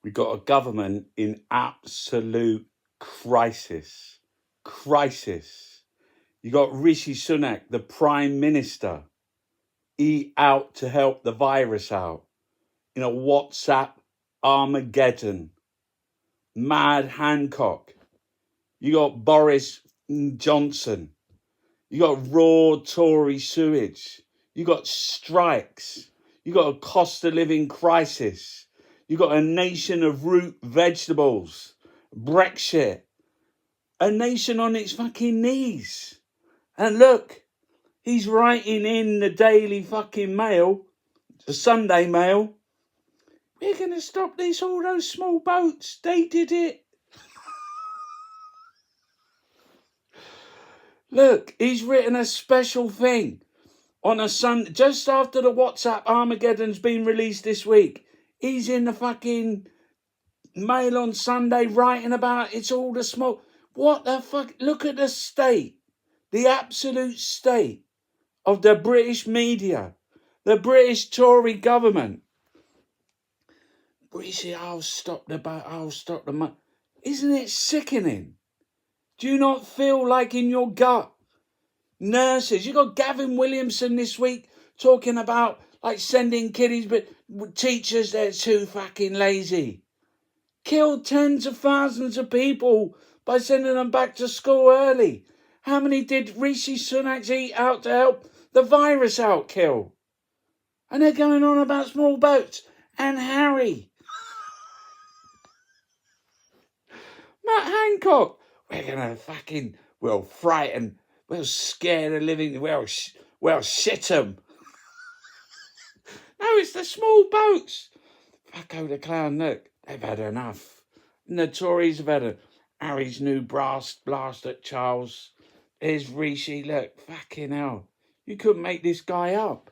We've got a government in absolute crisis. You got Rishi Sunak, the Prime Minister. He out to help the virus out in a WhatsApp Armageddon. Mad Hancock. You got Boris Johnson. You got raw Tory sewage. You got strikes. You got a cost of living crisis. You got a nation of root vegetables. Brexit. A nation on its fucking knees. And look, he's writing in the Daily fucking Mail, the Sunday Mail, we're going to stop all those small boats. They did it. Look, he's written a special thing on a Sunday, just after the WhatsApp Armageddon's been released this week. He's in the fucking Mail on Sunday writing about it's all the small. What the fuck? Look at the state, the absolute state of the British media, the British Tory government. Rishi, I'll stop the boat, I'll stop the money. Isn't it sickening? Do you not feel like in your gut? Nurses, you got Gavin Williamson this week talking about like sending kiddies, but teachers, they're too fucking lazy. Killed tens of thousands of people by sending them back to school early. How many did Rishi Sunak eat out to help the virus out kill? And they're going on about small boats. And Harry. Matt Hancock. We're going to fucking, we'll frighten, we'll scare the living, we'll shit them. No, it's the small boats. Fucko the clown, look, they've had enough. And the Tories have had Harry's new blast at Charles. There's Rishi, look, fucking hell. You couldn't make this guy up.